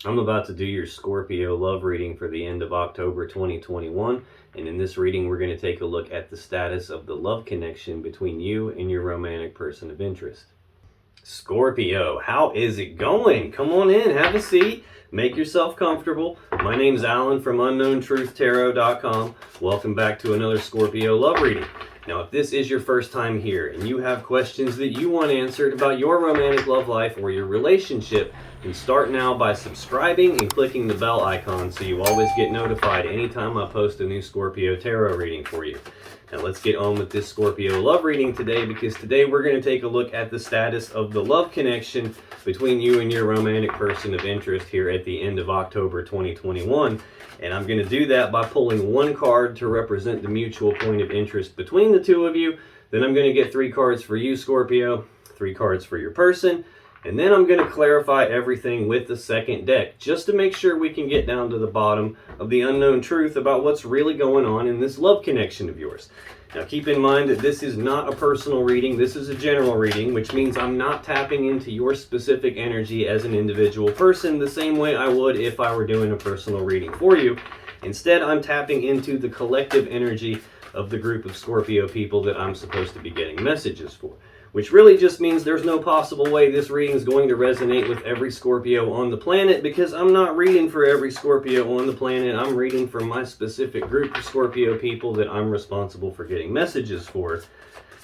I'm about to do your Scorpio love reading for the end of October 2021, and in this reading we're going to take a look at the status of the love connection between you and your romantic person of interest. Scorpio, how is it going? Come on in, have a seat, make yourself comfortable. My name's Alan from UnknownTruthTarot.com. Welcome back to another Scorpio love reading. Now, if this is your first time here and you have questions that you want answered about your romantic love life or your relationship, then start now by subscribing and clicking the bell icon so you always get notified anytime I post a new Scorpio tarot reading for you. Now let's get on with this Scorpio love reading today, because today we're going to take a look at the status of the love connection between you and your romantic person of interest here at the end of October 2021. And I'm going to do that by pulling one card to represent the mutual point of interest between the two of you. Then I'm going to get 3 cards for you, Scorpio, 3 cards for your person, and then I'm going to clarify everything with the second deck, just to make sure we can get down to the bottom of the unknown truth about what's really going on in this love connection of yours. Now keep in mind that this is not a personal reading, this is a general reading, which means I'm not tapping into your specific energy as an individual person the same way I would if I were doing a personal reading for you. Instead, I'm tapping into the collective energy of the group of Scorpio people that I'm supposed to be getting messages for. Which really just means there's no possible way this reading is going to resonate with every Scorpio on the planet, because I'm not reading for every Scorpio on the planet. I'm reading for my specific group of Scorpio people that I'm responsible for getting messages for.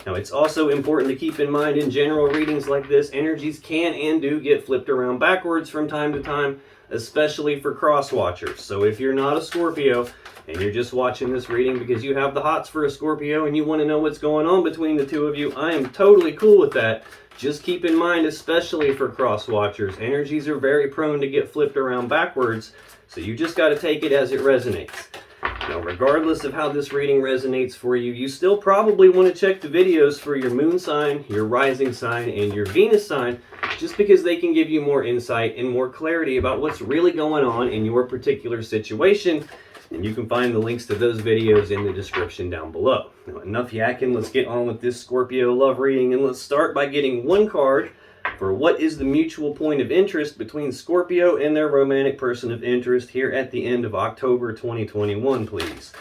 Now, it's also important to keep in mind in general readings like this, energies can and do get flipped around backwards from time to time, especially for cross-watchers. So if you're not a Scorpio and you're just watching this reading because you have the hots for a Scorpio and you want to know what's going on between the two of you, I am totally cool with that. Just keep in mind, especially for cross-watchers, energies are very prone to get flipped around backwards, so you just got to take it as it resonates. Now, regardless of how this reading resonates for you, you still probably want to check the videos for your moon sign, your rising sign, and your Venus sign, just because they can give you more insight and more clarity about what's really going on in your particular situation. And you can find the links to those videos in the description down below. Now, enough yakking, let's get on with this Scorpio love reading, and let's start by getting one card for what is the mutual point of interest between Scorpio and their romantic person of interest here at the end of October 2021, please.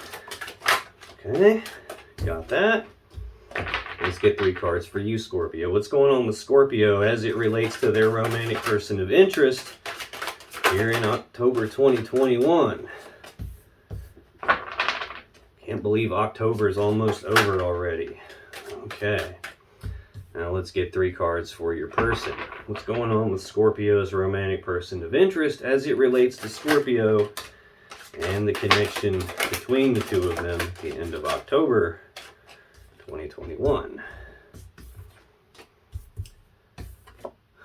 Okay, got that. Let's get 3 cards for you, Scorpio. What's going on with Scorpio as it relates to their romantic person of interest here in October 2021? Can't believe October is almost over already. Okay. Now let's get 3 cards for your person. What's going on with Scorpio's romantic person of interest as it relates to Scorpio and the connection between the two of them at the end of October 2021?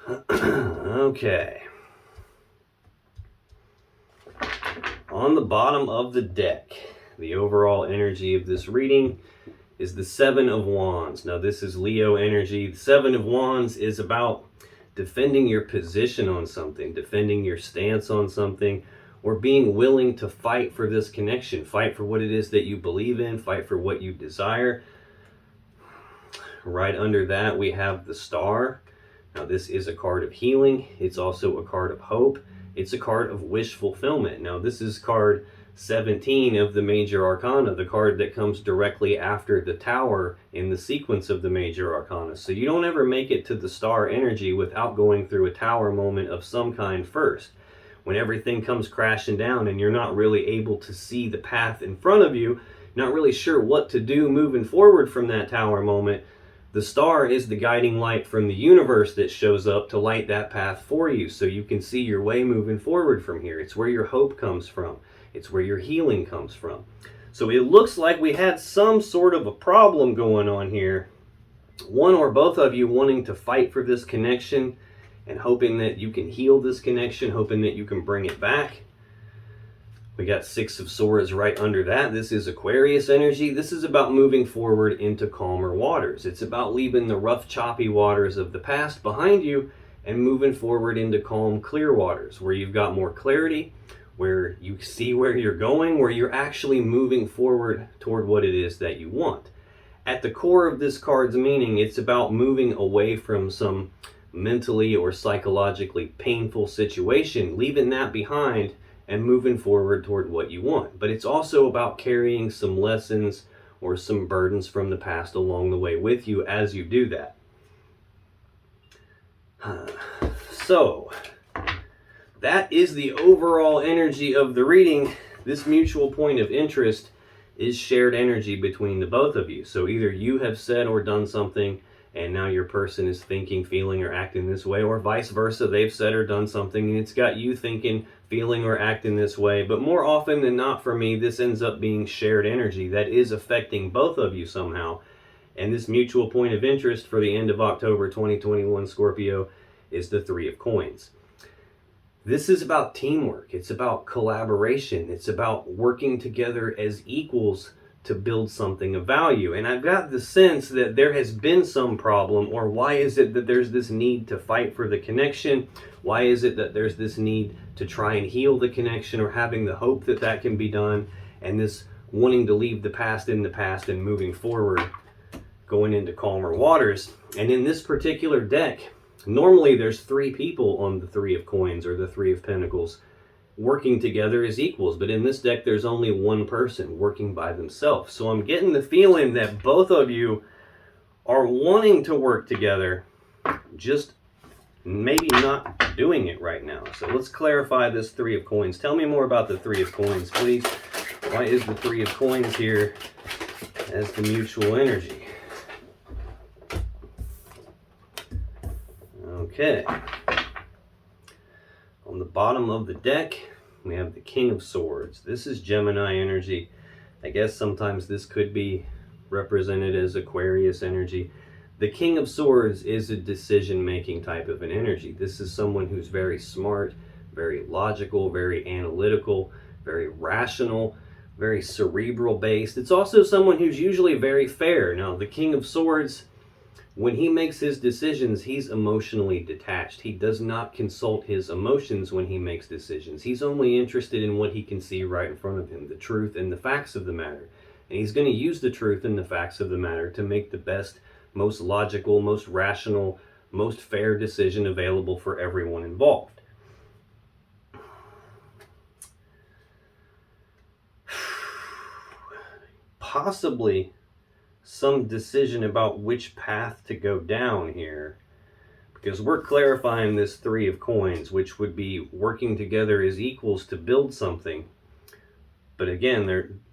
Okay. On the bottom of the deck, the overall energy of this reading is the 7 of Wands. Now, this is Leo energy. The 7 of Wands is about defending your position on something, defending your stance on something, or being willing to fight for this connection. Fight for what it is that you believe in, fight for what you desire. Right under that, we have the Star. Now, this is a card of healing. It's also a card of hope. It's a card of wish fulfillment. Now, this is card 17 of the Major Arcana, the card that comes directly after the Tower in the sequence of the Major Arcana. So you don't ever make it to the Star energy without going through a Tower moment of some kind first. When everything comes crashing down and you're not really able to see the path in front of you, not really sure what to do moving forward from that Tower moment, the Star is the guiding light from the universe that shows up to light that path for you so you can see your way moving forward from here. It's where your hope comes from. It's where your healing comes from. So it looks like we had some sort of a problem going on here. One or both of you wanting to fight for this connection and hoping that you can heal this connection, hoping that you can bring it back. We got 6 of Swords right under that. This is Aquarius energy. This is about moving forward into calmer waters. It's about leaving the rough, choppy waters of the past behind you and moving forward into calm, clear waters where you've got more clarity, where you see where you're going, where you're actually moving forward toward what it is that you want. At the core of this card's meaning, it's about moving away from some mentally or psychologically painful situation, leaving that behind and moving forward toward what you want. But it's also about carrying some lessons or some burdens from the past along the way with you as you do that. So, that is the overall energy of the reading. This mutual point of interest is shared energy between the both of you. So either you have said or done something and now your person is thinking, feeling, or acting this way, or vice versa, they've said or done something and it's got you thinking, feeling, or acting this way. But more often than not for me, this ends up being shared energy that is affecting both of you somehow. And this mutual point of interest for the end of October 2021, Scorpio, is the Three of Coins. This is about teamwork. It's about collaboration. It's about working together as equals to build something of value. And I've got the sense that there has been some problem, or why is it that there's this need to fight for the connection? Why is it that there's this need to try and heal the connection, or having the hope that that can be done, and this wanting to leave the past in the past and moving forward, going into calmer waters? And in this particular deck, normally there's three people on the Three of Coins or the Three of Pentacles working together as equals, but in this deck there's only one person working by themselves. So I'm getting the feeling that both of you are wanting to work together, just maybe not doing it right now. So let's clarify this Three of Coins. Tell me more about the Three of Coins, please. Why is the Three of Coins here as the mutual energy? Okay. On the bottom of the deck, we have the King of Swords. This is Gemini energy. I guess sometimes this could be represented as Aquarius energy. The King of Swords is a decision-making type of an energy. This is someone who's very smart, very logical, very analytical, very rational, very cerebral-based. It's also someone who's usually very fair. Now, the King of Swords, when he makes his decisions, he's emotionally detached. He does not consult his emotions when he makes decisions. He's only interested in what he can see right in front of him, the truth and the facts of the matter. And he's going to use the truth and the facts of the matter to make the best, most logical, most rational, most fair decision available for everyone involved. Possibly some decision about which path to go down here, because we're clarifying this Three of Coins, which would be working together as equals to build something. But again,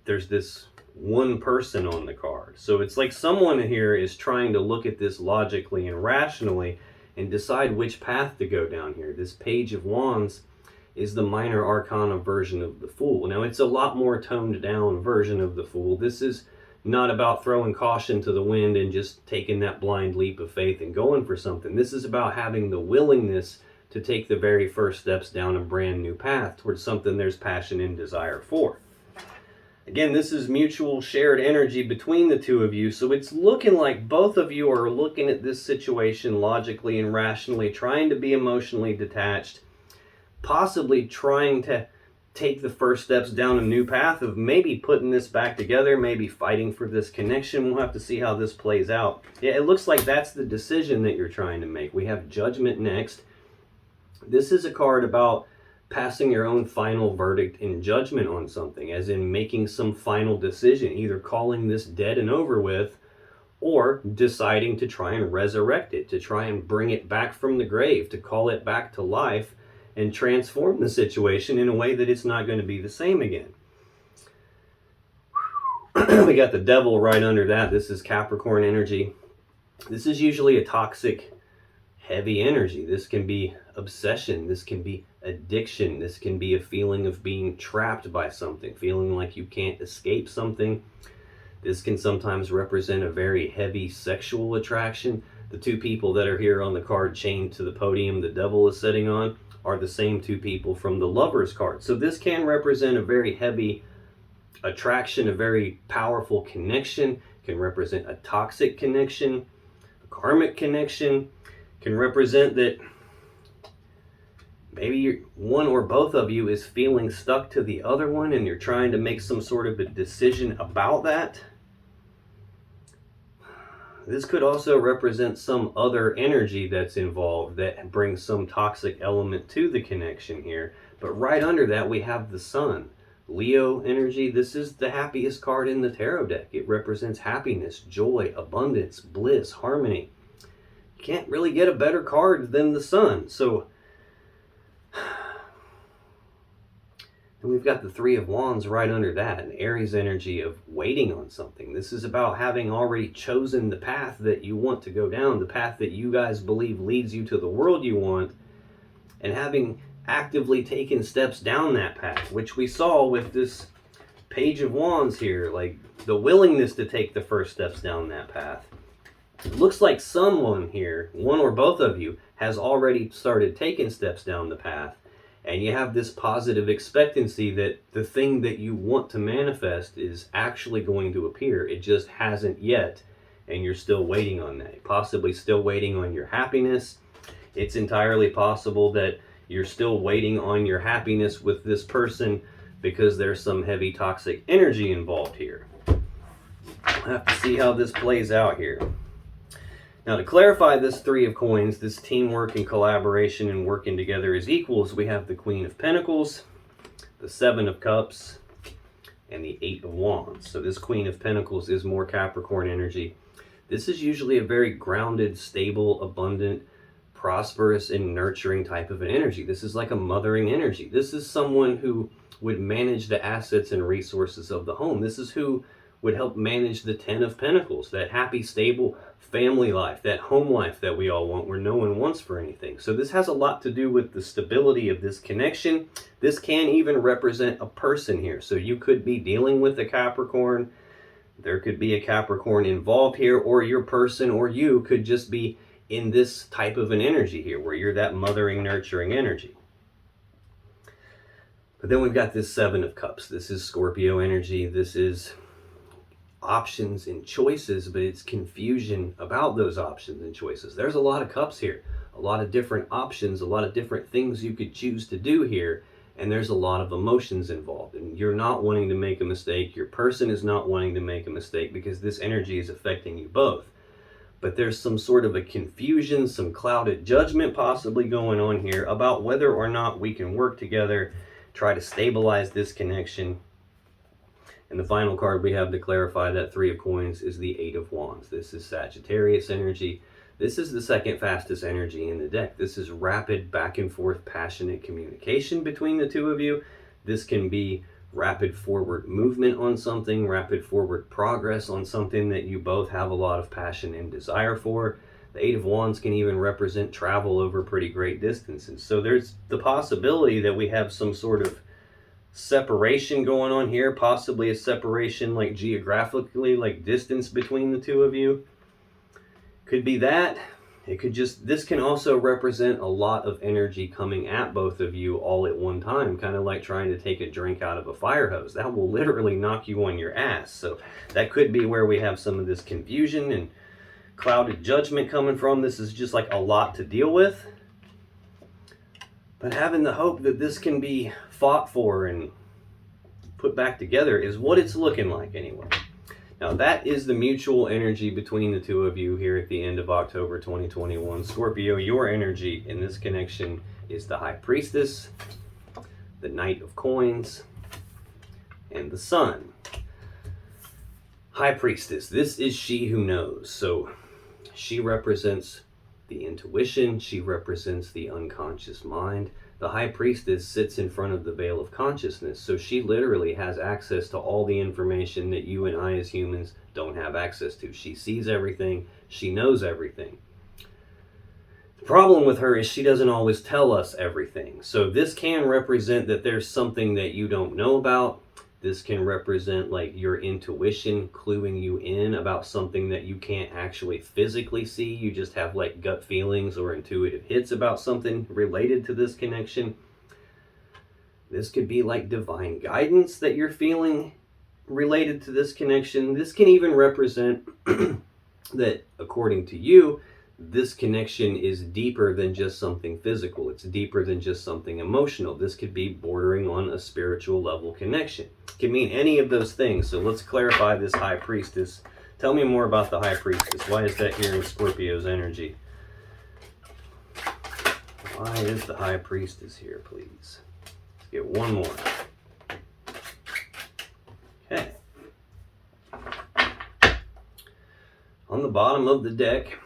there's this one person on the card. So it's like someone here is trying to look at this logically and rationally and decide which path to go down here. This Page of Wands is the minor arcana version of the Fool. Now, it's a lot more toned down version of the Fool. This is not about throwing caution to the wind and just taking that blind leap of faith and going for something. This is about having the willingness to take the very first steps down a brand new path towards something there's passion and desire for. Again, this is mutual shared energy between the two of you, so it's looking like both of you are looking at this situation logically and rationally, trying to be emotionally detached, possibly trying to take the first steps down a new path of maybe putting this back together, maybe fighting for this connection. We'll have to see how this plays out. Yeah, it looks like that's the decision that you're trying to make. We have Judgment next. This is a card about passing your own final verdict and judgment on something, as in making some final decision, either calling this dead and over with, or deciding to try and resurrect it, to try and bring it back from the grave, to call it back to life, and transform the situation in a way that it's not going to be the same again. We got the Devil right under that. This is Capricorn energy. This is usually a toxic, heavy energy. This can be obsession. This can be addiction. This can be a feeling of being trapped by something, feeling like you can't escape something. This can sometimes represent a very heavy sexual attraction. The two people that are here on the card chained to the podium the Devil is sitting on are the same two people from the Lovers card. So this can represent a very heavy attraction, a very powerful connection, can represent a toxic connection, a karmic connection, can represent that maybe one or both of you is feeling stuck to the other one and you're trying to make some sort of a decision about that. This could also represent some other energy that's involved that brings some toxic element to the connection here. But right under that, we have the Sun. Leo energy, this is the happiest card in the tarot deck. It represents happiness, joy, abundance, bliss, harmony. You can't really get a better card than the Sun. So, and we've got the Three of Wands right under that, an Aries energy of waiting on something. This is about having already chosen the path that you want to go down, the path that you guys believe leads you to the world you want, and having actively taken steps down that path, which we saw with this Page of Wands here, like the willingness to take the first steps down that path. It looks like someone here, one or both of you, has already started taking steps down the path, and you have this positive expectancy that the thing that you want to manifest is actually going to appear. It just hasn't yet, and you're still waiting on that. Possibly still waiting on your happiness. It's entirely possible that you're still waiting on your happiness with this person because there's some heavy toxic energy involved here. We'll have to see how this plays out here. Now, to clarify this Three of Coins, this teamwork and collaboration and working together as equals, we have the Queen of Pentacles, the Seven of Cups, and the Eight of Wands. So this Queen of Pentacles is more Capricorn energy. This is usually a very grounded, stable, abundant, prosperous and nurturing type of an energy. This is like a mothering energy. This is someone who would manage the assets and resources of the home. This is who would help manage the Ten of Pentacles, that happy, stable family life, that home life that we all want where no one wants for anything. So this has a lot to do with the stability of this connection. This can even represent a person here. So you could be dealing with a Capricorn. There could be a Capricorn involved here, or your person or you could just be in this type of an energy here where you're that mothering, nurturing energy. But then we've got this Seven of Cups. This is Scorpio energy. This is options and choices, but it's confusion about those options and choices. There's a lot of cups here, a lot of different options, a lot of different things you could choose to do here, and there's a lot of emotions involved. And you're not wanting to make a mistake. Your person is not wanting to make a mistake because this energy is affecting you both. But there's some sort of a confusion, some clouded judgment possibly going on here about whether or not we can work together, try to stabilize this connection. And the final card we have to clarify that Three of Coins is the Eight of Wands. This is Sagittarius energy. This is the second fastest energy in the deck. This is rapid, back and forth, passionate communication between the two of you. This can be rapid forward movement on something, rapid forward progress on something that you both have a lot of passion and desire for. The Eight of Wands can even represent travel over pretty great distances. So there's the possibility that we have some sort of separation going on here, possibly a separation like geographically, like distance between the two of you. Could be that. It could just, this can also represent a lot of energy coming at both of you all at one time, kind of like trying to take a drink out of a fire hose. That will literally knock you on your ass. So that could be where we have some of this confusion and clouded judgment coming from. This is just like a lot to deal with. But having the hope that this can be fought for and put back together is what it's looking like anyway. Now that is the mutual energy between the two of you here at the end of October 2021. Scorpio, your energy in this connection is the High Priestess, the Knight of Coins, and the Sun. High Priestess, this is she who knows. So she represents the intuition, she represents the unconscious mind. The High Priestess sits in front of the veil of consciousness, so she literally has access to all the information that you and I as humans don't have access to. She sees everything, she knows everything. The problem with her is she doesn't always tell us everything. So this can represent that there's something that you don't know about. This can represent like your intuition cluing you in about something that you can't actually physically see. You just have like gut feelings or intuitive hits about something related to this connection. This could be like divine guidance that you're feeling related to this connection. This can even represent that, according to you, this connection is deeper than just something physical. It's deeper than just something emotional. This could be bordering on a spiritual level connection. It can mean any of those things. So let's clarify this High Priestess Tell me more about the High Priestess. Why is that here in Scorpio's energy? Why is the High Priestess here, please? Let's get one more. Okay. On the bottom of the deck,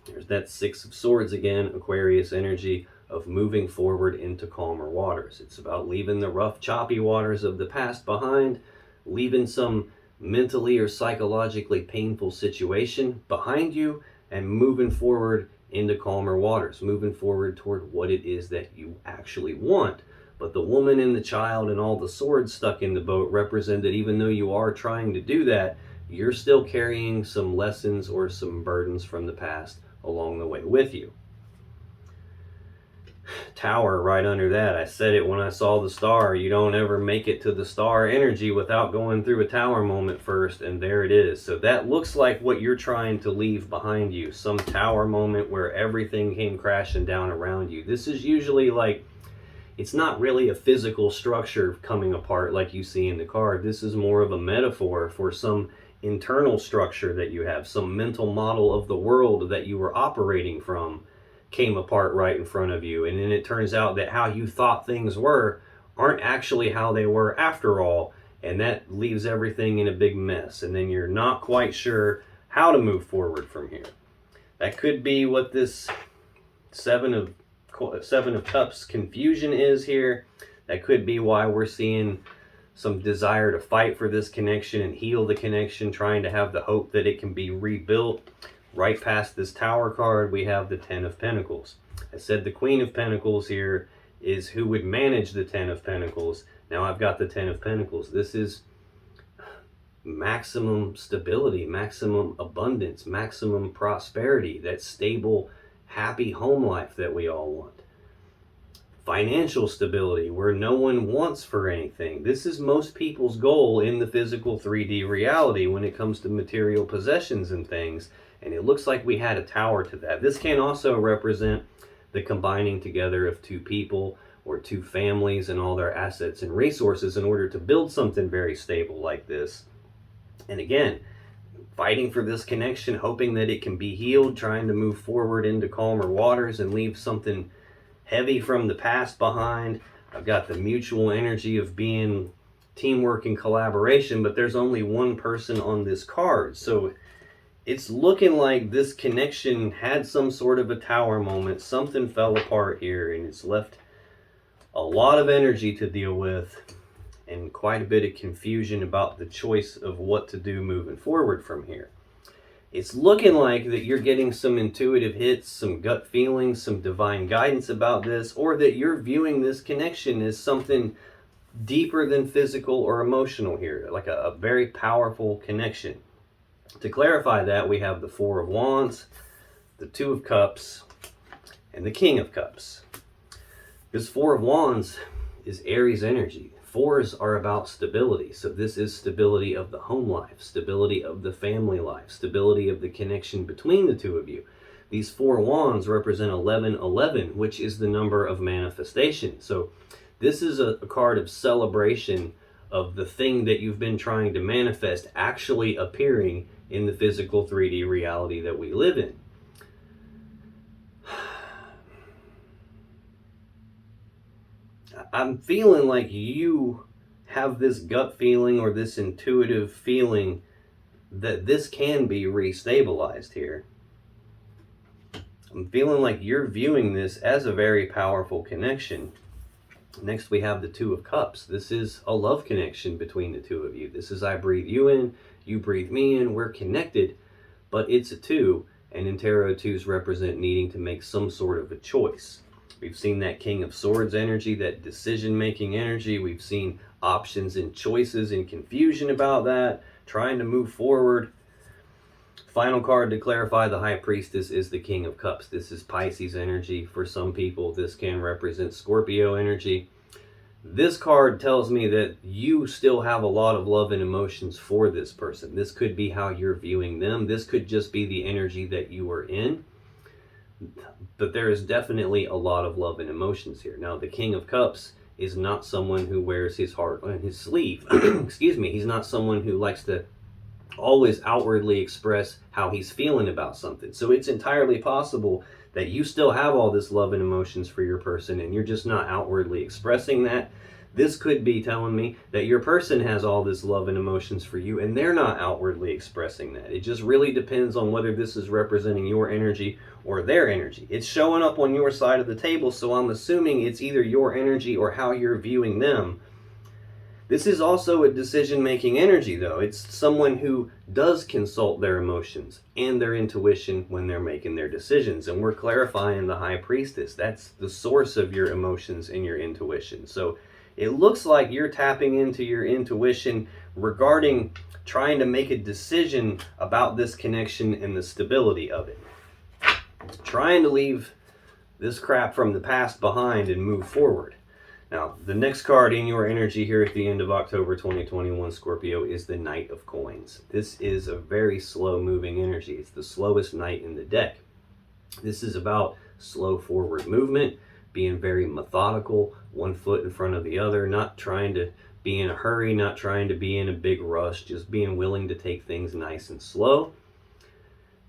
there's that Six of Swords again, Aquarius energy of moving forward into calmer waters. It's about leaving the rough, choppy waters of the past behind, leaving some mentally or psychologically painful situation behind you, and moving forward into calmer waters, moving forward toward what it is that you actually want. But the woman and the child and all the swords stuck in the boat represent that even though you are trying to do that, you're still carrying some lessons or some burdens from the past along the way with you. Tower right under that. I said it when I saw the star. You don't ever make it to the star energy without going through a tower moment first, and there it is. So that looks like what you're trying to leave behind you. Some tower moment where everything came crashing down around you. This is usually like, it's not really a physical structure coming apart like you see in the card. This is more of a metaphor for some internal structure that you have, some mental model of the world that you were operating from came apart right in front of you, and then it turns out that how you thought things were aren't actually how they were after all, and that leaves everything in a big mess, and then you're not quite sure how to move forward from here. That could be what this Seven of Cups confusion is here. That could be why we're seeing some desire to fight for this connection and heal the connection, trying to have the hope that it can be rebuilt. Right past this Tower card, we have the Ten of Pentacles. I said the Queen of Pentacles here is who would manage the Ten of Pentacles. Now I've got the Ten of Pentacles. This is maximum stability, maximum abundance, maximum prosperity, that stable, happy home life that we all want. Financial stability, where no one wants for anything. This is most people's goal in the physical 3D reality when it comes to material possessions and things. And it looks like we had a tower to that. This can also represent the combining together of two people or two families and all their assets and resources in order to build something very stable like this. And again, fighting for this connection, hoping that it can be healed, trying to move forward into calmer waters and leave something heavy from the past behind. I've got the mutual energy of being teamwork and collaboration, but there's only one person on this card. So it's looking like this connection had some sort of a tower moment. Something fell apart here, and it's left a lot of energy to deal with and quite a bit of confusion about the choice of what to do moving forward from here. It's looking like that you're getting some intuitive hits, some gut feelings, some divine guidance about this, or that you're viewing this connection as something deeper than physical or emotional here, like a very powerful connection. To clarify that, we have the Four of Wands, the Two of Cups, and the King of Cups. This Four of Wands is Aries energy. Fours are about stability. So this is stability of the home life, stability of the family life, stability of the connection between the two of you. These Four Wands represent 1111, which is the number of manifestation. So this is a card of celebration of the thing that you've been trying to manifest actually appearing in the physical 3D reality that we live in. I'm feeling like you have this gut feeling or this intuitive feeling that this can be restabilized here. I'm feeling like you're viewing this as a very powerful connection. Next, we have the Two of Cups. This is a love connection between the two of you. This is I breathe you in, you breathe me in, we're connected, but it's a two, and in tarot, twos represent needing to make some sort of a choice. We've seen that King of Swords energy, that decision-making energy. We've seen options and choices and confusion about that, trying to move forward. Final card to clarify the High Priestess is the King of Cups. This is Pisces energy. For some people, this can represent Scorpio energy. This card tells me that you still have a lot of love and emotions for this person. This could be how you're viewing them. This could just be the energy that you are in. But there is definitely a lot of love and emotions here. Now, the King of Cups is not someone who wears his heart on his sleeve. Excuse me. He's not someone who likes to always outwardly express how he's feeling about something. So it's entirely possible that you still have all this love and emotions for your person and you're just not outwardly expressing that. This could be telling me that your person has all this love and emotions for you and they're not outwardly expressing that. It just really depends on whether this is representing your energy or their energy. It's showing up on your side of the table, so I'm assuming it's either your energy or how you're viewing them. This is also a decision-making energy, though. It's someone who does consult their emotions and their intuition when they're making their decisions. And we're clarifying the High Priestess. That's the source of your emotions and your intuition. So it looks like you're tapping into your intuition regarding trying to make a decision about this connection and the stability of it. Trying to leave this crap from the past behind and move forward. Now, the next card in your energy here at the end of October 2021, Scorpio, is the Knight of Coins. This is a very slow-moving energy. It's the slowest knight in the deck. This is about slow forward movement, being very methodical, one foot in front of the other, not trying to be in a hurry, not trying to be in a big rush, just being willing to take things nice and slow.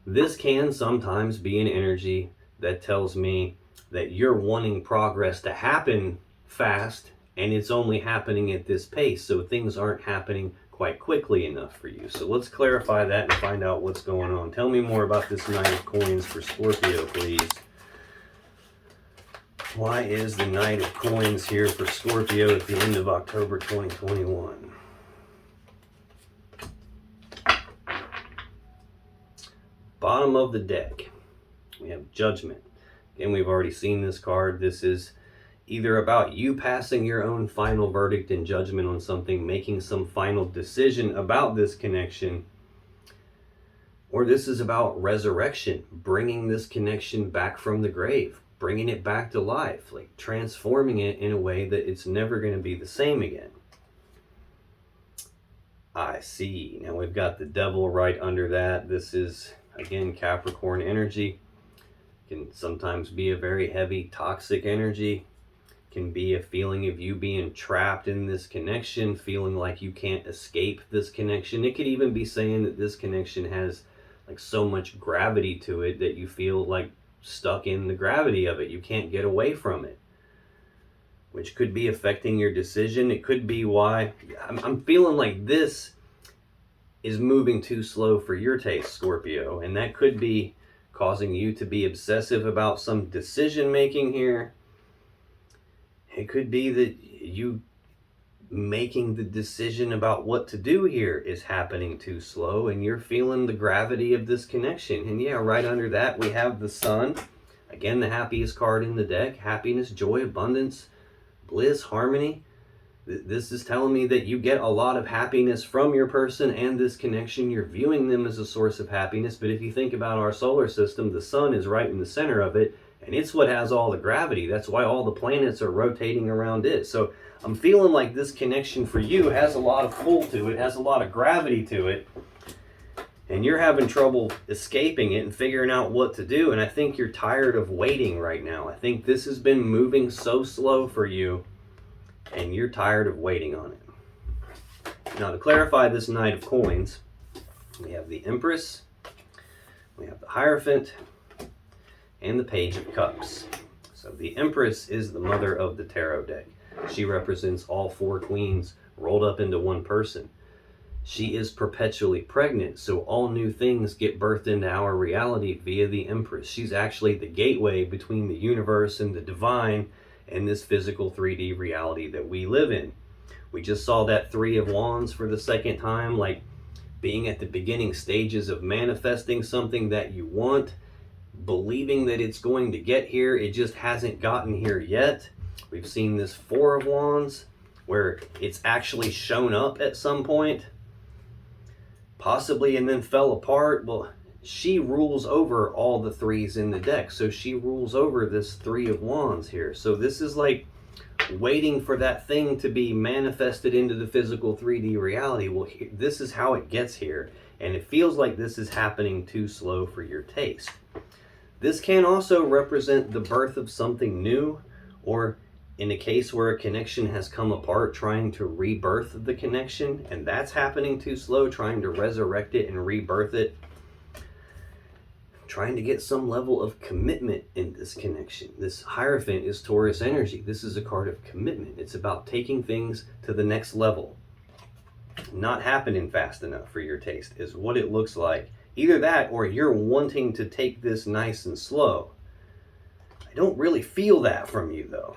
This can sometimes be an energy that tells me that you're wanting progress to happen fast and it's only happening at this pace, so things aren't happening quite quickly enough for you. So let's clarify that and find out what's going on. Tell me more about this Knight of Coins for Scorpio, please. Why is the Knight of Coins here for Scorpio at the end of October 2021? Bottom of the deck, we have Judgment. Again, we've already seen this card. This is either about you passing your own final verdict and judgment on something, making some final decision about this connection, or this is about resurrection, bringing this connection back from the grave, bringing it back to life, like transforming it in a way that it's never going to be the same again. I see. Now we've got the Devil right under that. This is, again, Capricorn energy. Can sometimes be a very heavy, toxic energy. Can be a feeling of you being trapped in this connection, feeling like you can't escape this connection. It could even be saying that this connection has like so much gravity to it that you feel like stuck in the gravity of it. You can't get away from it, which could be affecting your decision. It could be why I'm feeling like this is moving too slow for your taste, Scorpio, and that could be causing you to be obsessive about some decision making here. It could be that you making the decision about what to do here is happening too slow and you're feeling the gravity of this connection. And yeah, right under that we have the Sun. Again, the happiest card in the deck. Happiness, joy, abundance, bliss, harmony. This is telling me that you get a lot of happiness from your person and this connection. You're viewing them as a source of happiness. But if you think about our solar system, the Sun is right in the center of it. And it's what has all the gravity. That's why all the planets are rotating around it. So I'm feeling like this connection for you has a lot of pull to it, has a lot of gravity to it. And you're having trouble escaping it and figuring out what to do. And I think you're tired of waiting right now. I think this has been moving so slow for you. And you're tired of waiting on it. Now to clarify this Knight of Coins, we have the Empress, we have the Hierophant, and the Page of Cups. So the Empress is the mother of the tarot deck. She represents all four queens rolled up into one person. She is perpetually pregnant, so all new things get birthed into our reality via the Empress. She's actually the gateway between the universe and the divine and this physical 3D reality that we live in. We just saw that Three of Wands for the second time, like being at the beginning stages of manifesting something that you want, believing that it's going to get here, it just hasn't gotten here yet. We've seen this Four of Wands where it's actually shown up at some point, possibly, and then fell apart. Well, she rules over all the threes in the deck, so she rules over this Three of Wands here. So this is like waiting for that thing to be manifested into the physical 3D reality. Well, this is how it gets here, and it feels like this is happening too slow for your taste. This can also represent the birth of something new, or In a case where a connection has come apart, trying to rebirth the connection, and that's happening too slow, trying to resurrect it and rebirth it, trying to get some level of commitment in this connection. This Hierophant is Taurus energy. This is a card of commitment. It's about taking things to the next level. Not happening fast enough for your taste is what it looks like. Either that or you're wanting to take this nice and slow. I don't really feel that from you though.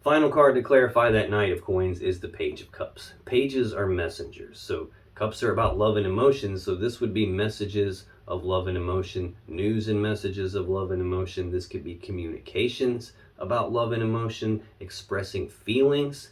Final card to clarify that Knight of Coins is the Page of Cups. Pages are messengers. So cups are about love and emotion. So this would be messages of love and emotion, news and messages of love and emotion. This could be communications about love and emotion, expressing feelings.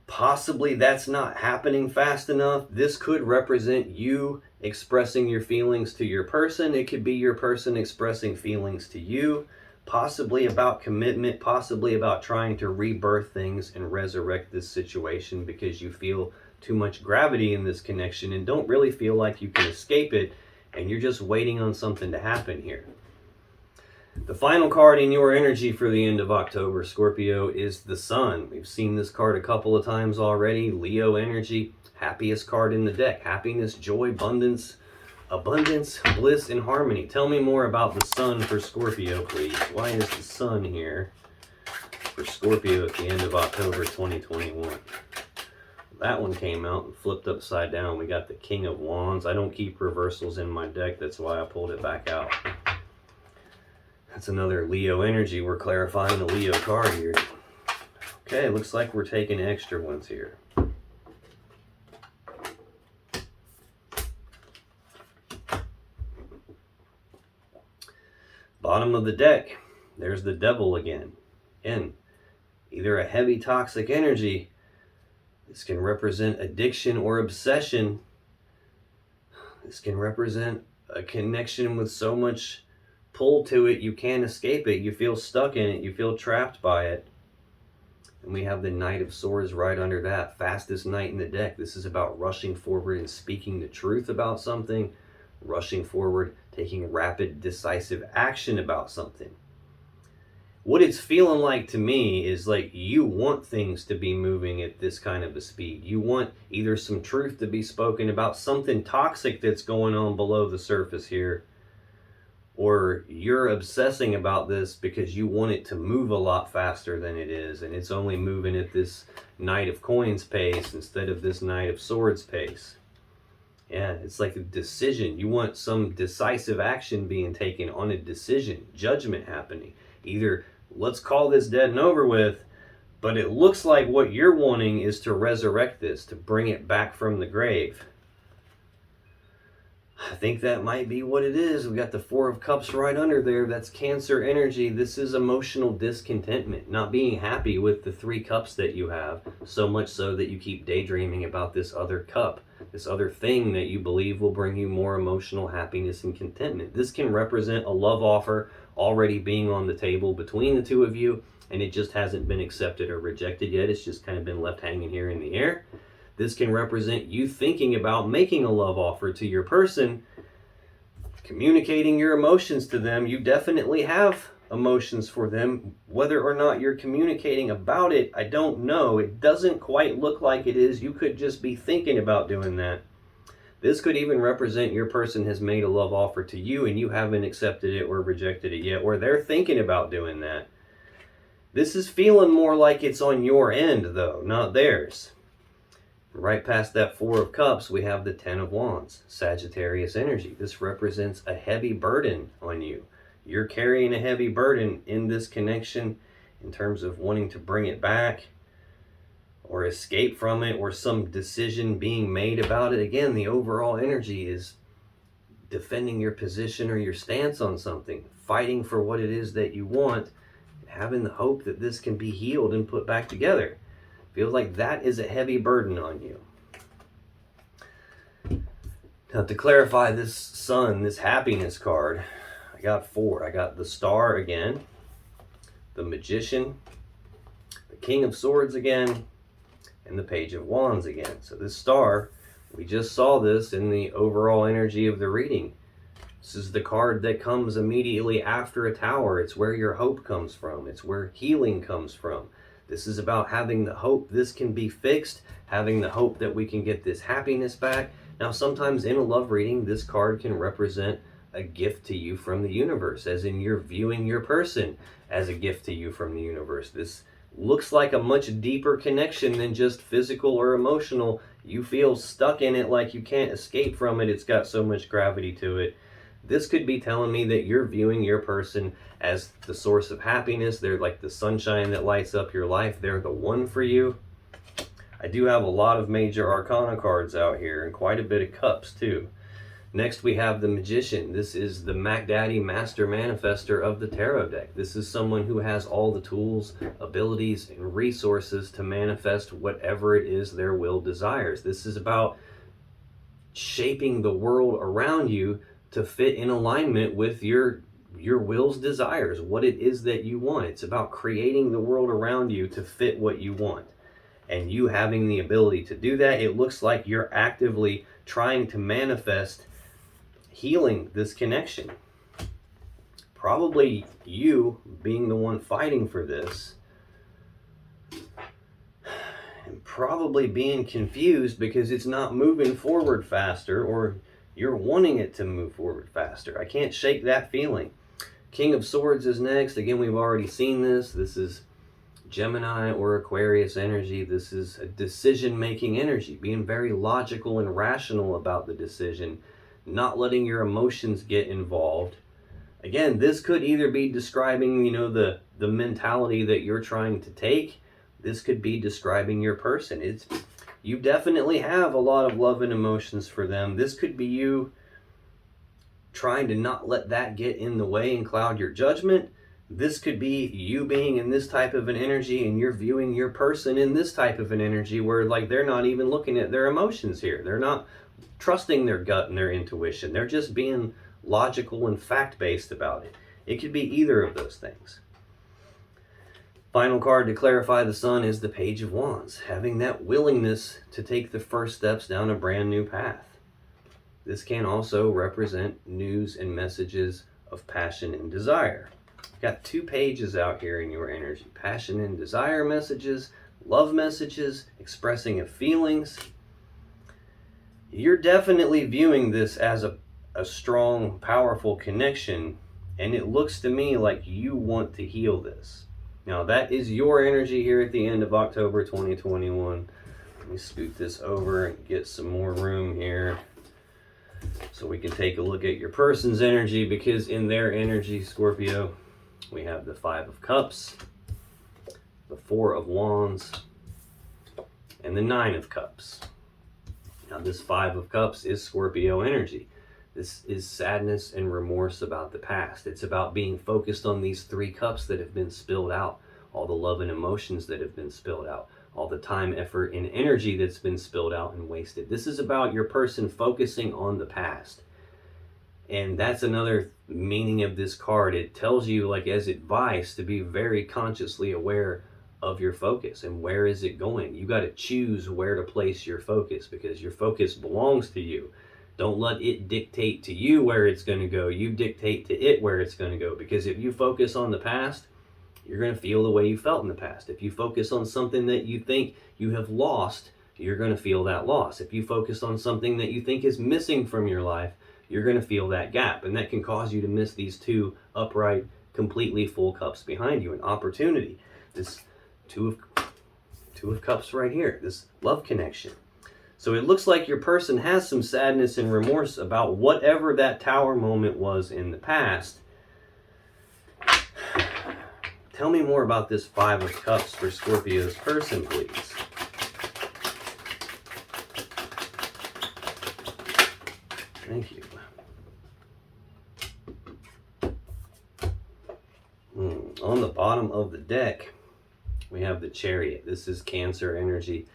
Possibly that's not happening fast enough. This could represent you expressing your feelings to your person. It could be your person expressing feelings to you. Possibly about commitment, possibly about trying to rebirth things and resurrect this situation because you feel too much gravity in this connection and don't really feel like you can escape it, and you're just waiting on something to happen here. The final card in your energy for the end of October, Scorpio, is the Sun. We've seen this card a couple of times already. Leo energy, happiest card in the deck. Happiness, joy, abundance, bliss, and harmony. Tell me more about the Sun for Scorpio, please. Why is the Sun here for Scorpio at the end of October 2021? That one came out and flipped upside down. We got the King of Wands. I don't keep reversals in my deck. That's why I pulled it back out. That's another Leo energy. We're clarifying the Leo card here. Okay, looks like we're taking extra ones here. Bottom of the deck, there's the Devil again. Again, either a heavy toxic energy. This can represent addiction or obsession. This can represent a connection with so much pull to it you can't escape it. You feel stuck in it. You feel trapped by it. And we have the Knight of Swords right under that. Fastest knight in the deck. This is about rushing forward and speaking the truth about something. Rushing forward, taking rapid, decisive action about something. What it's feeling like to me is like you want things to be moving at this kind of a speed. You want either some truth to be spoken about, something toxic that's going on below the surface here, or you're obsessing about this because you want it to move a lot faster than it is, and it's only moving at this Knight of Coins pace instead of this Knight of Swords pace. Yeah, it's like a decision. You want some decisive action being taken on a decision, judgment happening. Either let's call this dead and over with, but it looks like what you're wanting is to resurrect this, to bring it back from the grave. I think that might be what it is. We got the Four of Cups right under there. That's Cancer energy. This is emotional discontentment, not being happy with the 3 cups that you have, so much so that you keep daydreaming about this other cup, this other thing that you believe will bring you more emotional happiness and contentment. This can represent a love offer already being on the table between the two of you, and it just hasn't been accepted or rejected yet. It's just kind of been left hanging here in the air. This can represent you thinking about making a love offer to your person, communicating your emotions to them. You definitely have emotions for them. Whether or not you're communicating about it, I don't know. It doesn't quite look like it is. You could just be thinking about doing that. This could even represent your person has made a love offer to you and you haven't accepted it or rejected it yet, or they're thinking about doing that. This is feeling more like it's on your end though, not theirs. Right past that Four of Cups, we have the Ten of Wands, Sagittarius energy. This represents a heavy burden on you. You're carrying a heavy burden in this connection in terms of wanting to bring it back or escape from it, or some decision being made about it. Again, the overall energy is defending your position or your stance on something, fighting for what it is that you want, having the hope that this can be healed and put back together. Feels like that is a heavy burden on you. Now, to clarify this Sun, this happiness card, I got 4. I got the Star again, the Magician, the King of Swords again, and the Page of Wands again. So this Star, we just saw this in the overall energy of the reading. This is the card that comes immediately after a Tower. It's where your hope comes from. It's where healing comes from. This is about having the hope this can be fixed, having the hope that we can get this happiness back. Now, sometimes in a love reading, this card can represent a gift to you from the universe, as in you're viewing your person as a gift to you from the universe. This looks like a much deeper connection than just physical or emotional. You feel stuck in it, like you can't escape from it. It's got so much gravity to it. This could be telling me that you're viewing your person as the source of happiness. They're like the sunshine that lights up your life. They're the one for you. I do have a lot of major arcana cards out here, and quite a bit of cups too. Next we have the Magician. This is the Mac Daddy Master Manifester of the Tarot deck. This is someone who has all the tools, abilities, and resources to manifest whatever it is their will desires. This is about shaping the world around you to fit in alignment with your will's desires, what it is that you want. It's about creating the world around you to fit what you want, and you having the ability to do that. It looks like you're actively trying to manifest healing this connection. Probably you being the one fighting for this, and probably being confused because it's not moving forward faster, or you're wanting it to move forward faster. I can't shake that feeling. King of Swords is next. Again, we've already seen this. This is Gemini or Aquarius energy. This is a decision-making energy, being very logical and rational about the decision, not letting your emotions get involved. Again, this could either be describing, the mentality that you're trying to take. This could be describing your person. You definitely have a lot of love and emotions for them. This could be you trying to not let that get in the way and cloud your judgment. This could be you being in this type of an energy and you're viewing your person in this type of an energy where like they're not even looking at their emotions here. They're not trusting their gut and their intuition. They're just being logical and fact-based about it. It could be either of those things. Final card to clarify the Sun is the Page of Wands, having that willingness to take the first steps down a brand new path. This can also represent news and messages of passion and desire. You've got two pages out here in your energy. Passion and desire messages, love messages, expressing of feelings. You're definitely viewing this as a strong, powerful connection, and it looks to me like you want to heal this. Now, that is your energy here at the end of October 2021. Let me scoot this over and get some more room here so we can take a look at your person's energy, because in their energy, Scorpio, we have the Five of Cups, the Four of Wands, and the Nine of Cups. Now, this Five of Cups is Scorpio energy. This is sadness and remorse about the past. It's about being focused on these three cups that have been spilled out, all the love and emotions that have been spilled out, all the time, effort, and energy that's been spilled out and wasted. This is about your person focusing on the past. And that's another meaning of this card. It tells you, like as advice, to be very consciously aware of your focus and where is it going. You got to choose where to place your focus, because your focus belongs to you. Don't let it dictate to you where it's going to go. You dictate to it where it's going to go. Because if you focus on the past, you're going to feel the way you felt in the past. If you focus on something that you think you have lost, you're going to feel that loss. If you focus on something that you think is missing from your life, you're going to feel that gap. And that can cause you to miss these two upright, completely full cups behind you. An opportunity. This two of cups right here. This love connection. So it looks like your person has some sadness and remorse about whatever that Tower moment was in the past. Tell me more about this Five of Cups for Scorpio's person, please. Thank you. On the bottom of the deck, we have the Chariot. This is Cancer energy.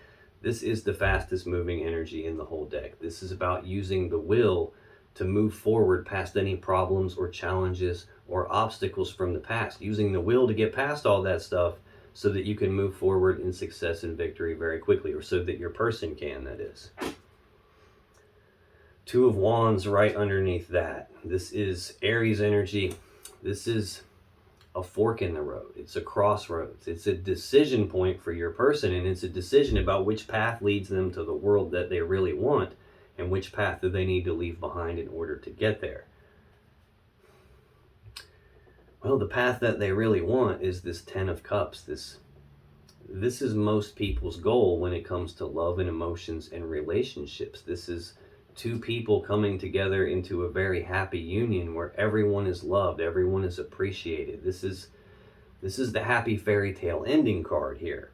This is the fastest moving energy in the whole deck. This is about using the will to move forward past any problems or challenges or obstacles from the past. Using the will to get past all that stuff so that you can move forward in success and victory very quickly, or so that your person can, that is. Two of Wands right underneath that. This is Aries energy. This is a fork in the road. It's a crossroads. It's a decision point for your person, and it's a decision about which path leads them to the world that they really want, and which path do they need to leave behind in order to get there. Well, the path that they really want is this Ten of Cups. This is most people's goal when it comes to love and emotions and relationships. This is two people coming together into a very happy union where everyone is loved, everyone is appreciated. This is the happy fairy tale ending card here.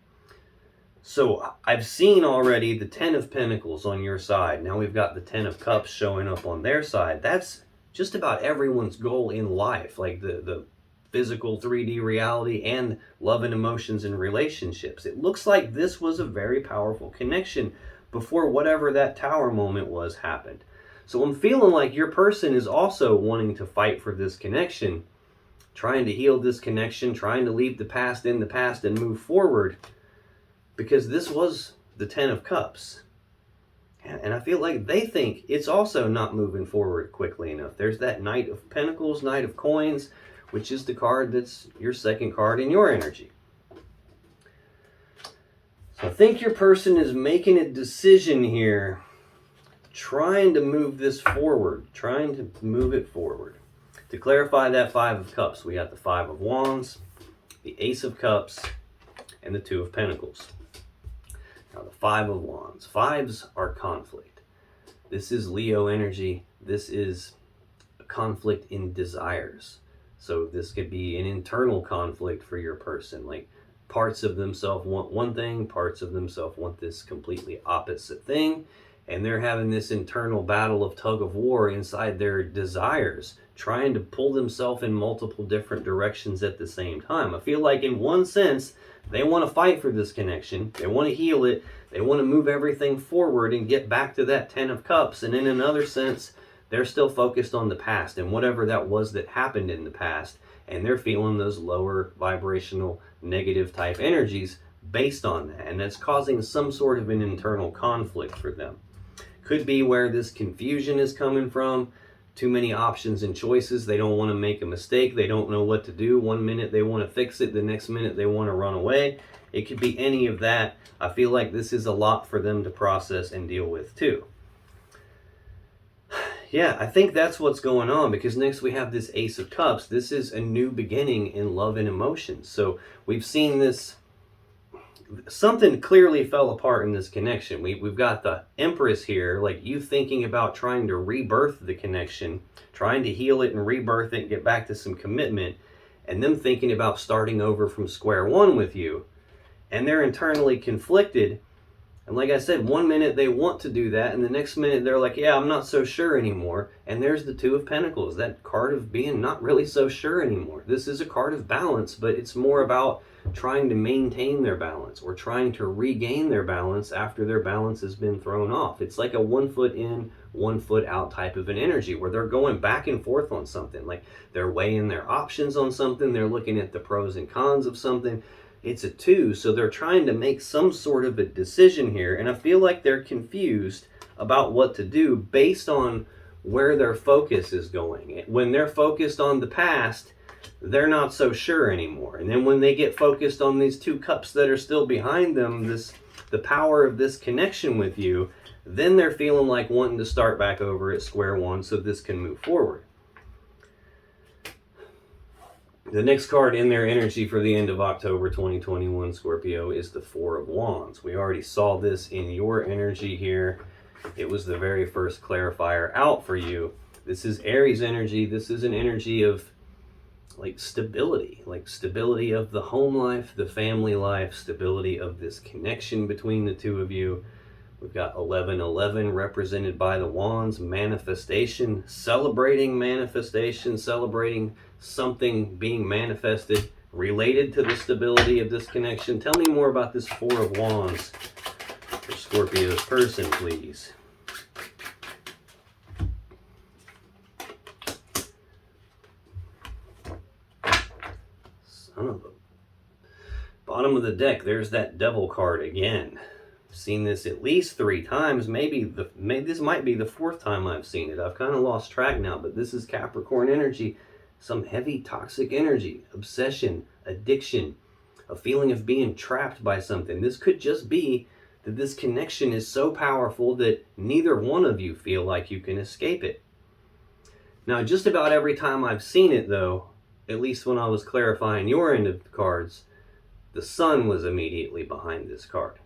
So I've seen already the Ten of Pentacles on your side. Now we've got the Ten of Cups showing up on their side. That's just about everyone's goal in life, like the physical 3D reality and love and emotions and relationships. It looks like this was a very powerful connection before whatever that tower moment was happened. So I'm feeling like your person is also wanting to fight for this connection, trying to heal this connection, trying to leave the past in the past and move forward, because this was the Ten of Cups. And I feel like they think it's also not moving forward quickly enough. There's that Knight of Pentacles, Knight of Coins, which is the card that's your second card in your energy. So I think your person is making a decision here, trying to move this forward, trying to move it forward. To clarify that Five of Cups, we got the Five of Wands, the Ace of Cups, and the Two of Pentacles. Now the Five of Wands. Fives are conflict. This is Leo energy. This is a conflict in desires. So this could be an internal conflict for your person, like parts of themselves want one thing, parts of themselves want this completely opposite thing, and they're having this internal battle of tug of war inside their desires, trying to pull themselves in multiple different directions at the same time. I feel like in one sense, they want to fight for this connection, they want to heal it, they want to move everything forward and get back to that Ten of Cups, and in another sense, they're still focused on the past and whatever that was that happened in the past, and they're feeling those lower vibrational negative type energies based on that, and that's causing some sort of an internal conflict for them. Could be where this confusion is coming from, too many options and choices, they don't want to make a mistake, they don't know what to do. One minute they want to fix it, the next minute they want to run away. It could be any of that. I feel like this is a lot for them to process and deal with too. Yeah, I think that's what's going on, because next we have this Ace of Cups. This is a new beginning in love and emotions. So we've seen this, something clearly fell apart in this connection. We've got the Empress here, like you thinking about trying to rebirth the connection, trying to heal it and rebirth it and get back to some commitment, and them thinking about starting over from square one with you. And they're internally conflicted. And like I said, one minute they want to do that, and the next minute they're like, yeah, I'm not so sure anymore. And there's the Two of Pentacles, that card of being not really so sure anymore. This is a card of balance, but it's more about trying to maintain their balance or trying to regain their balance after their balance has been thrown off. It's like a 1 foot in, 1 foot out type of an energy where they're going back and forth on something. Like they're weighing their options on something, they're looking at the pros and cons of something. It's a two, so they're trying to make some sort of a decision here, and I feel like they're confused about what to do based on where their focus is going. When they're focused on the past, they're not so sure anymore. And then when they get focused on these two cups that are still behind them, the power of this connection with you, then they're feeling like wanting to start back over at square one so this can move forward. The next card in their energy for the end of October 2021, Scorpio, is the Four of Wands. We already saw this in your energy here. It was the very first clarifier out for you. This is Aries energy. This is an energy of like stability of the home life, the family life, stability of this connection between the two of you. We've got 1111 represented by the wands, manifestation, celebrating something being manifested related to the stability of this connection. Tell me more about this Four of Wands for Scorpio's person, please. Son of a... Bottom of the deck, there's that Devil card again. Seen this at least 3 times. Maybe this might be the 4th time I've seen it. I've kind of lost track now, but this is Capricorn energy. Some heavy toxic energy, obsession, addiction, a feeling of being trapped by something. This could just be that this connection is so powerful that neither one of you feel like you can escape it. Now, just about every time I've seen it, though, at least when I was clarifying your end of the cards, the sun was immediately behind this card.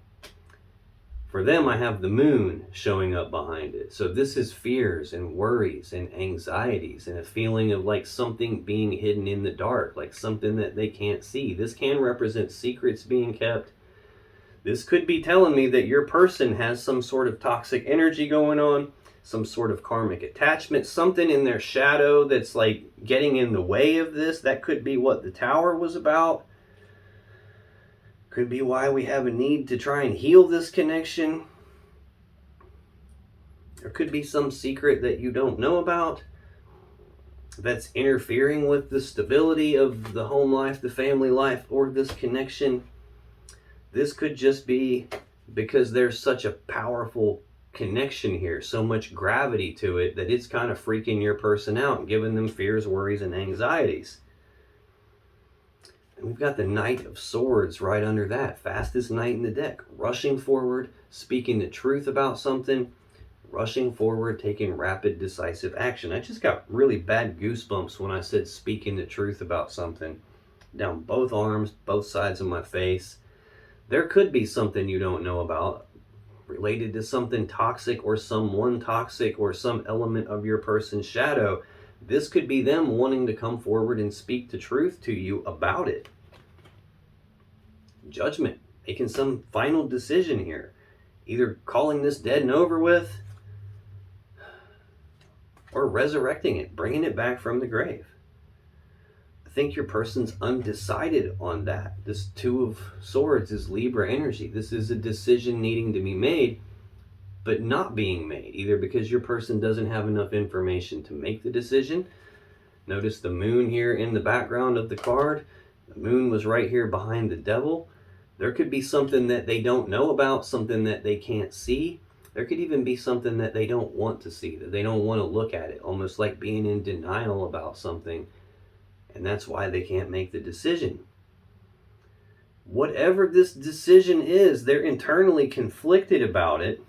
For them, I have the moon showing up behind it. So this is fears and worries and anxieties and a feeling of like something being hidden in the dark, like something that they can't see. This can represent secrets being kept. This could be telling me that your person has some sort of toxic energy going on, some sort of karmic attachment, something in their shadow that's like getting in the way of this. That could be what the Tower was about. Could be why we have a need to try and heal this connection. There could be some secret that you don't know about that's interfering with the stability of the home life, the family life, or this connection. This could just be because there's such a powerful connection here, so much gravity to it, that it's kind of freaking your person out, giving them fears, worries, and anxieties. And we've got the Knight of Swords right under that. Fastest knight in the deck. Rushing forward, speaking the truth about something. Rushing forward, taking rapid, decisive action. I just got really bad goosebumps when I said speaking the truth about something. Down both arms, both sides of my face. There could be something you don't know about related to something toxic or someone toxic or some element of your person's shadow. This could be them wanting to come forward and speak the truth to you about it. Judgment, making some final decision here. Either calling this dead and over with, or resurrecting it, bringing it back from the grave. I think your person's undecided on that. This Two of Swords is Libra energy. This is a decision needing to be made, but not being made, either because your person doesn't have enough information to make the decision. Notice the moon here in the background of the card. The moon was right here behind the devil. There could be something that they don't know about, something that they can't see. There could even be something that they don't want to see, that they don't want to look at it, almost like being in denial about something. And that's why they can't make the decision. Whatever this decision is, they're internally conflicted about it.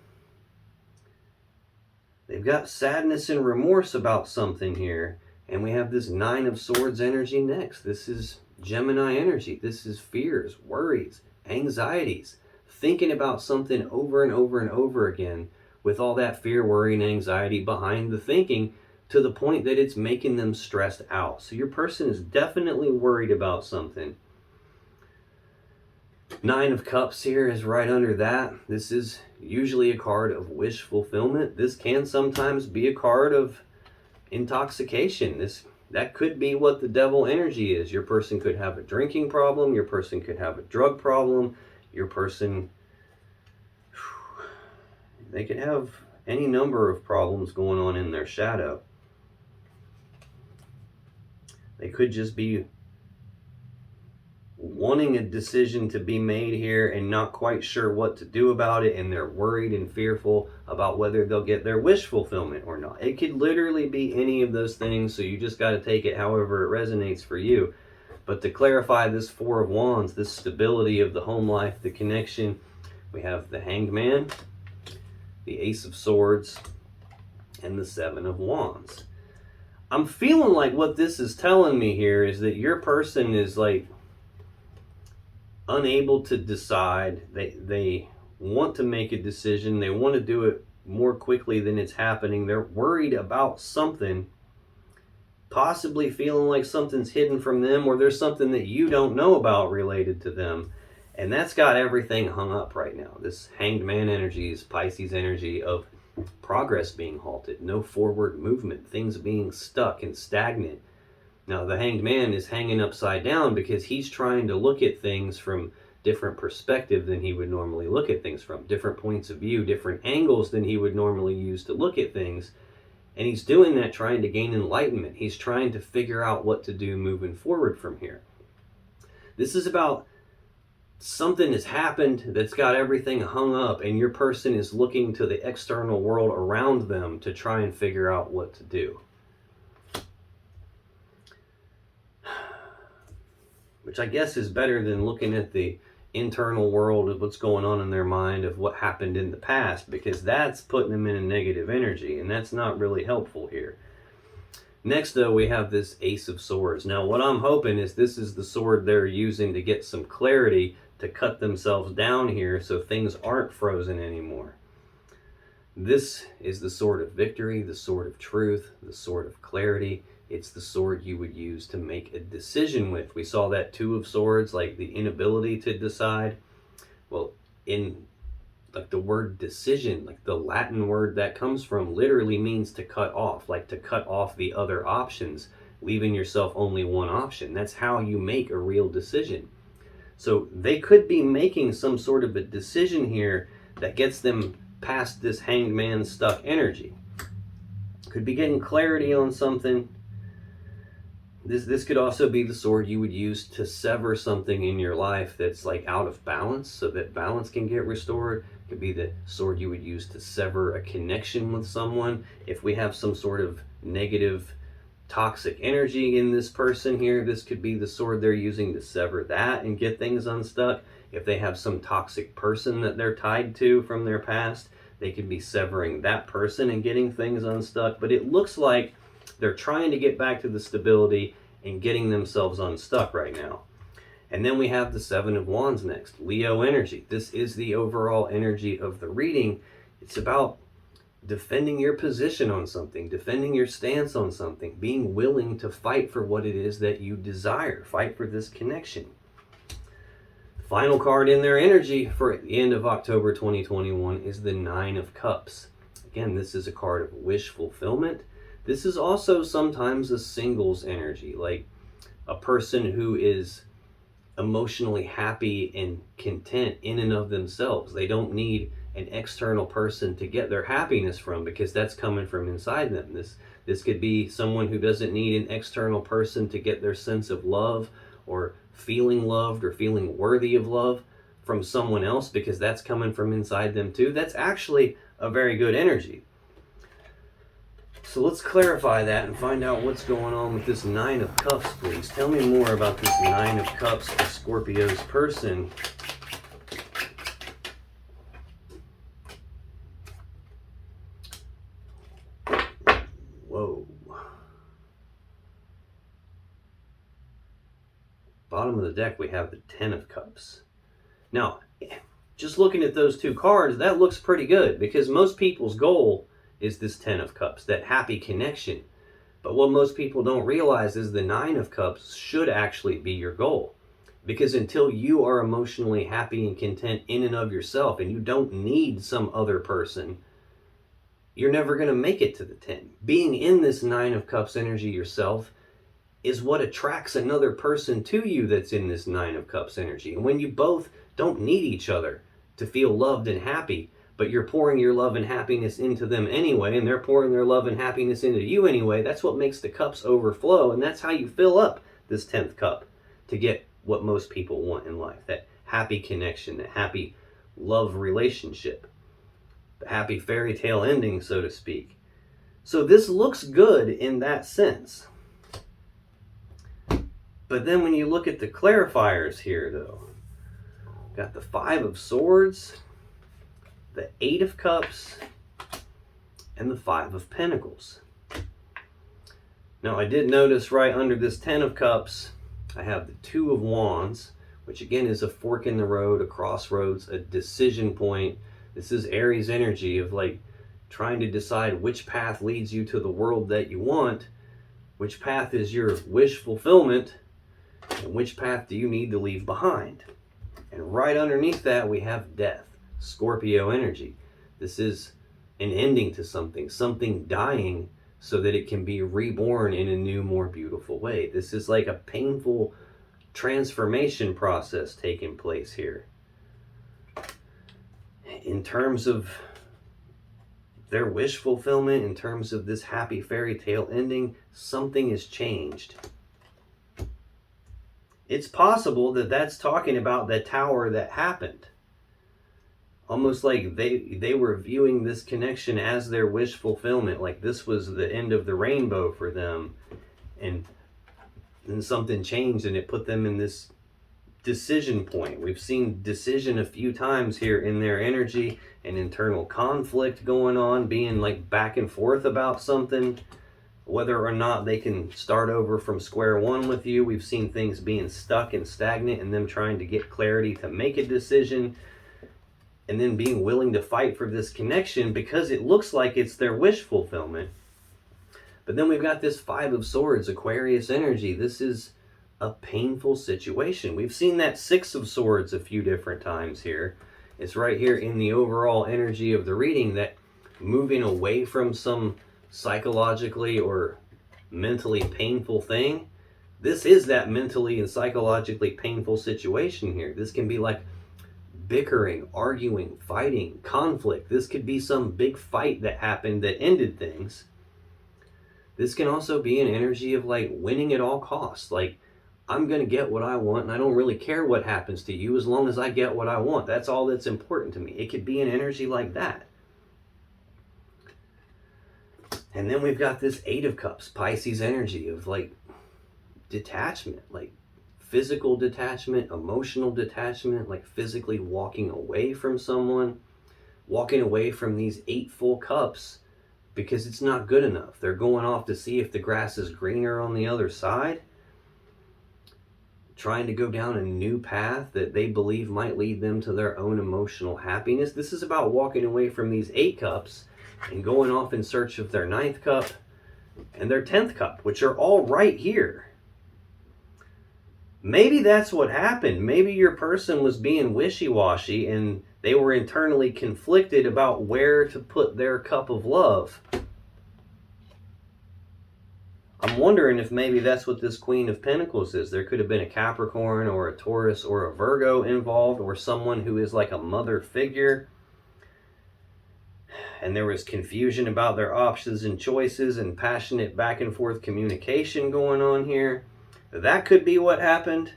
They've got sadness and remorse about something here. And we have this Nine of Swords energy next. This is Gemini energy. This is fears, worries, anxieties. Thinking about something over and over and over again with all that fear, worry, and anxiety behind the thinking to the point that it's making them stressed out. So your person is definitely worried about something. Nine of Cups here is right under that. This is usually a card of wish fulfillment. This can sometimes be a card of intoxication. That could be what the devil energy is. Your person could have a drinking problem. Your person could have a drug problem. Your person, they could have any number of problems going on in their shadow. They could just be wanting a decision to be made here and not quite sure what to do about it, and they're worried and fearful about whether they'll get their wish fulfillment or not. It could literally be any of those things, so you just got to take it however it resonates for you. But to clarify this Four of Wands, this stability of the home life, the connection, we have the Hanged Man, the Ace of Swords, and the Seven of Wands. I'm feeling like what this is telling me here is that your person is like unable to decide. They want to make a decision. They want to do it more quickly than it's happening. They're worried about something, possibly feeling like something's hidden from them, or there's something that you don't know about related to them. And that's got everything hung up right now. This Hanged Man energy is Pisces energy of progress being halted, no forward movement, things being stuck and stagnant. Now, the Hanged Man is hanging upside down because he's trying to look at things from different perspective than he would normally look at things from, different points of view, different angles than he would normally use to look at things. And he's doing that trying to gain enlightenment. He's trying to figure out what to do moving forward from here. This is about something has happened that's got everything hung up, and your person is looking to the external world around them to try and figure out what to do. Which I guess is better than looking at the internal world of what's going on in their mind of what happened in the past, because that's putting them in a negative energy, and that's not really helpful here. Next, though, we have this Ace of Swords. Now, what I'm hoping is this is the sword they're using to get some clarity, to cut themselves down here so things aren't frozen anymore. This is the sword of victory, the sword of truth, the sword of clarity. It's the sword you would use to make a decision with. We saw that Two of Swords, like the inability to decide. Well, in like the word decision, like the Latin word that comes from, literally means to cut off, like to cut off the other options, leaving yourself only one option. That's how you make a real decision. So they could be making some sort of a decision here that gets them past this hanged man stuck energy. Could be getting clarity on something. This could also be the sword you would use to sever something in your life that's like out of balance, so that balance can get restored. It could be the sword you would use to sever a connection with someone. If we have some sort of negative, toxic energy in this person here, this could be the sword they're using to sever that and get things unstuck. If they have some toxic person that they're tied to from their past, they could be severing that person and getting things unstuck. But it looks like they're trying to get back to the stability and getting themselves unstuck right now. And then we have the Seven of Wands next, Leo energy. This is the overall energy of the reading. It's about defending your position on something, defending your stance on something, being willing to fight for what it is that you desire, fight for this connection. The final card in their energy for the end of October 2021 is the Nine of Cups. Again, this is a card of wish fulfillment. This is also sometimes a singles energy, like a person who is emotionally happy and content in and of themselves. They don't need an external person to get their happiness from, because that's coming from inside them. This could be someone who doesn't need an external person to get their sense of love or feeling loved or feeling worthy of love from someone else, because that's coming from inside them too. That's actually a very good energy. So let's clarify that and find out what's going on with this Nine of Cups, please. Tell me more about this Nine of Cups for Scorpio's person. Whoa. Bottom of the deck, we have the Ten of Cups. Now, just looking at those two cards, that looks pretty good, because most people's goal is this Ten of Cups, that happy connection. But what most people don't realize is the Nine of Cups should actually be your goal. Because until you are emotionally happy and content in and of yourself, and you don't need some other person, you're never going to make it to the 10. Being in this Nine of Cups energy yourself is what attracts another person to you that's in this Nine of Cups energy. And when you both don't need each other to feel loved and happy, but you're pouring your love and happiness into them anyway, and they're pouring their love and happiness into you anyway, that's what makes the cups overflow, and that's how you fill up this 10th cup to get what most people want in life, that happy connection, that happy love relationship, the happy fairy tale ending, so to speak. So this looks good in that sense. But then when you look at the clarifiers here, though, got the Five of Swords, the Eight of Cups, and the Five of Pentacles. Now, I did notice right under this Ten of Cups, I have the Two of Wands, which again is a fork in the road, a crossroads, a decision point. This is Aries energy of like trying to decide which path leads you to the world that you want, which path is your wish fulfillment, and which path do you need to leave behind. And right underneath that, we have Death, Scorpio energy. This is an ending to something, something dying so that it can be reborn in a new, more beautiful way. This is like a painful transformation process taking place here. In terms of their wish fulfillment, in terms of this happy fairy tale ending, something has changed. It's possible that that's talking about the tower that happened. Almost like they were viewing this connection as their wish fulfillment, like this was the end of the rainbow for them, and then something changed and it put them in this decision point. We've seen decision a few times here in their energy, and internal conflict going on, being like back and forth about something, whether or not they can start over from square one with you. We've seen things being stuck and stagnant and them trying to get clarity to make a decision, and then being willing to fight for this connection because it looks like it's their wish fulfillment. But then we've got this Five of Swords, Aquarius energy. This is a painful situation. We've seen that Six of Swords a few different times here. It's right here in the overall energy of the reading, that moving away from some psychologically or mentally painful thing. This is that mentally and psychologically painful situation here. This can be like bickering, arguing, fighting, conflict. This could be some big fight that happened that ended things. This can also be an energy of like winning at all costs. Like, I'm going to get what I want, and I don't really care what happens to you as long as I get what I want. That's all that's important to me. It could be an energy like that. And then we've got this Eight of Cups, Pisces energy of like detachment, like physical detachment, emotional detachment, like physically walking away from someone, walking away from these 8 full cups because it's not good enough. They're going off to see if the grass is greener on the other side, trying to go down a new path that they believe might lead them to their own emotional happiness. This is about walking away from these 8 cups and going off in search of their 9th cup and their 10th cup, which are all right here. Maybe that's what happened. Maybe your person was being wishy-washy and they were internally conflicted about where to put their cup of love. I'm wondering if maybe that's what this Queen of Pentacles is. There could have been a Capricorn or a Taurus or a Virgo involved, or someone who is like a mother figure. And there was confusion about their options and choices and passionate back and forth communication going on here. That could be what happened.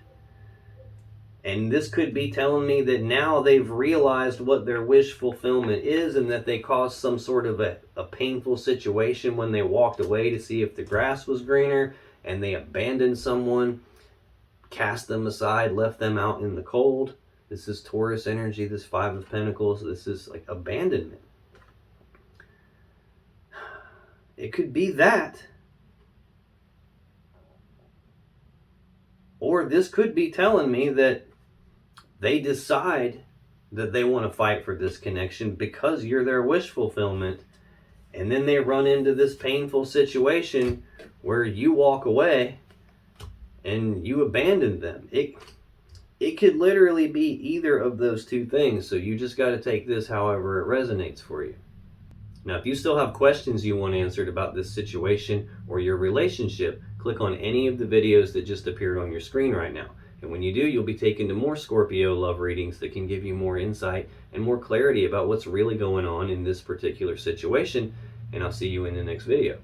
And this could be telling me that now they've realized what their wish fulfillment is, and that they caused some sort of a painful situation when they walked away to see if the grass was greener, and they abandoned someone, cast them aside, left them out in the cold. This is Taurus energy, this Five of Pentacles. This is like abandonment. It could be that. Or this could be telling me that they decide that they want to fight for this connection because you're their wish fulfillment. And then they run into this painful situation where you walk away and you abandon them. It could literally be either of those two things. So you just got to take this however it resonates for you. Now, if you still have questions you want answered about this situation or your relationship, click on any of the videos that just appeared on your screen right now. And when you do, you'll be taken to more Scorpio love readings that can give you more insight and more clarity about what's really going on in this particular situation. And I'll see you in the next video.